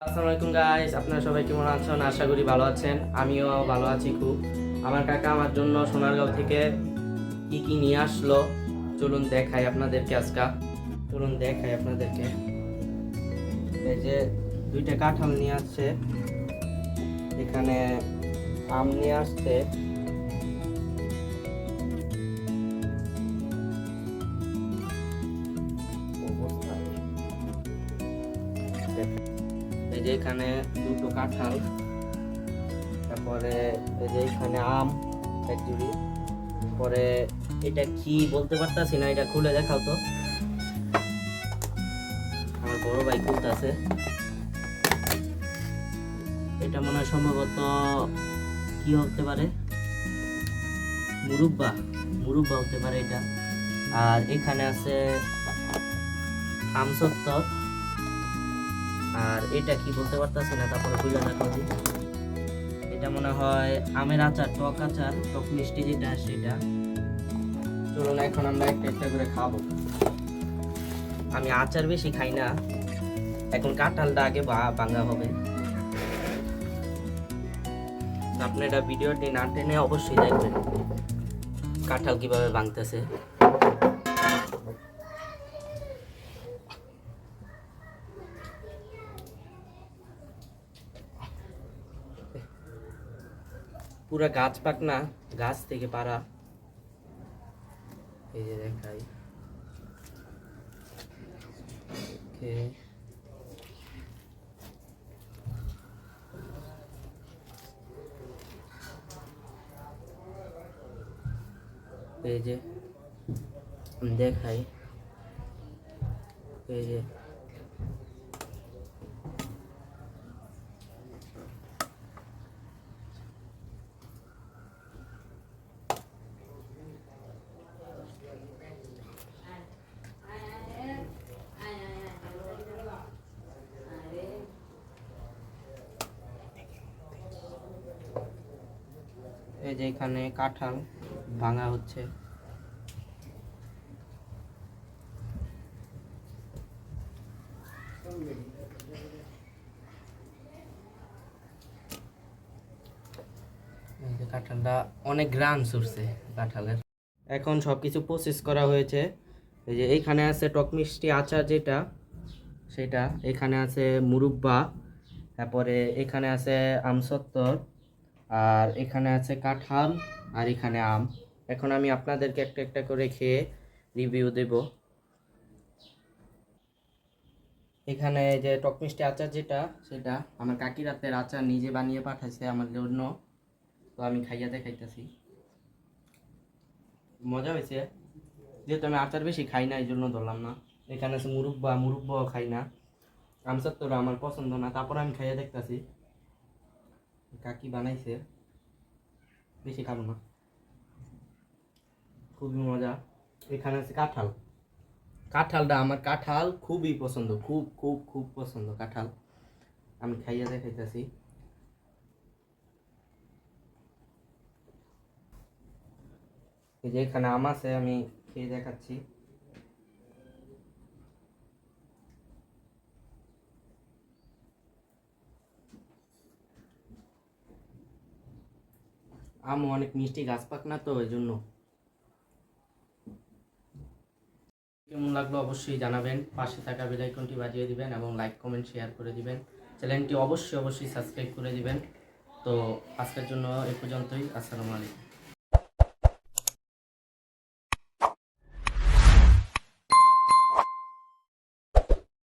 আসসালামু আলাইকুম গাইস, আপনারা সবাই কেমন আছেন? আশা করি ভালো আছেন। আমিও ভালো আছি খুব। আমার কাকা আমার জন্য সোনারগাঁও থেকে কি কি নিয়ে আসলো চলুন দেখাই আপনাদেরকে। এই যে দুইটা কাঁঠাল নিয়ে আসছে, এখানে আম নিয়ে আসছে, এই যে এখানে দুটো কাঁঠাল, তারপরে এই যে এখানে আম এক জুড়ি, পরে এটা কি বলতে পারতাছি না, এটা খুলে দেখাও তো। আমার বড় ভাই খুলতেছে। এটা মনে হয় সম্ভবত কি হতে পারে, মুরব্বা মুরব্বা হতে পারে এটা। আর এখানে আছে আমসত্তর, আর এটা কি বলতে পারতাছি না, তারপরে খুলে দেখাও দিই। এটা মনে হয় আমের আচার, টক মিষ্টি যেটা সেটা। চলুন এখন আমরা একটা একটা করে খাবো। আমি আচার বেশি খাই না, এখন কাঁঠালটা আগে ভাঙা হবে। আপনি এটা ভিডিওটি না টেনে অবশ্যই দেখবেন কাঁঠাল কিভাবে ভাঙতেছে। পুরা গাছ পাক না, গাছ থেকে পারা। এই যে দেখাই, এই যে দেখাই, এই যে এখানে কাঁঠাল ভাঙা হচ্ছে। কাঁঠালটা অনেক গ্রাম ছুটছে কাঁঠালের। এখন সবকিছু প্রসেস করা হয়েছে। এই যে এইখানে আছে টক মিষ্টি আচার যেটা সেটা, এখানে আছে মুরব্বা, তারপরে এখানে আছে আমসত্তর, আর এখানে আছে কাঁঠাল, আর এখানে আম। এখন আমি আপনাদেরকে একটা একটা করে খেয়ে রিভিউ দেব। এখানে যে টক মিষ্টি আচার যেটা সেটা আমার কাকি রাতের আচার নিজে বানিয়ে পাঠাইছে আমার জন্য, তো আমি খাইয়া দেখাইতেছি। মজা হয়েছে, যেহেতু আমি আচার বেশি খাই না এই জন্য ধরলাম না। এখানে আছে মুরব্বাও খাই না, আমসত্তর আমার পছন্দ না, তারপর আমি খাইয়া দেখতেছি। কাকি বানাইছে, বেশি খাবো না, খুবই মজা। এখানে আছে কাঁঠাল, কাঁঠালটা আমার কাঁঠাল খুবই পছন্দ, খুব খুব খুব পছন্দ কাঁঠাল। আমি খাইয়া দেখাইতেছি। এই যে এখানে আম আছে, আমি খেয়ে দেখাচ্ছি। আম অনেক মিষ্টি, গাছ পাক না তো ওই জন্য। কেমন লাগলো অবশ্যই জানাবেন, পাশে থাকা বেল আইকনটি বাজিয়ে দিবেন এবং লাইক কমেন্ট শেয়ার করে দিবেন। চ্যানেলটি অবশ্যই সাবস্ক্রাইব করে দিবেন। তো আজকের জন্য এ পর্যন্তই। আসসালামু আলাইকুম।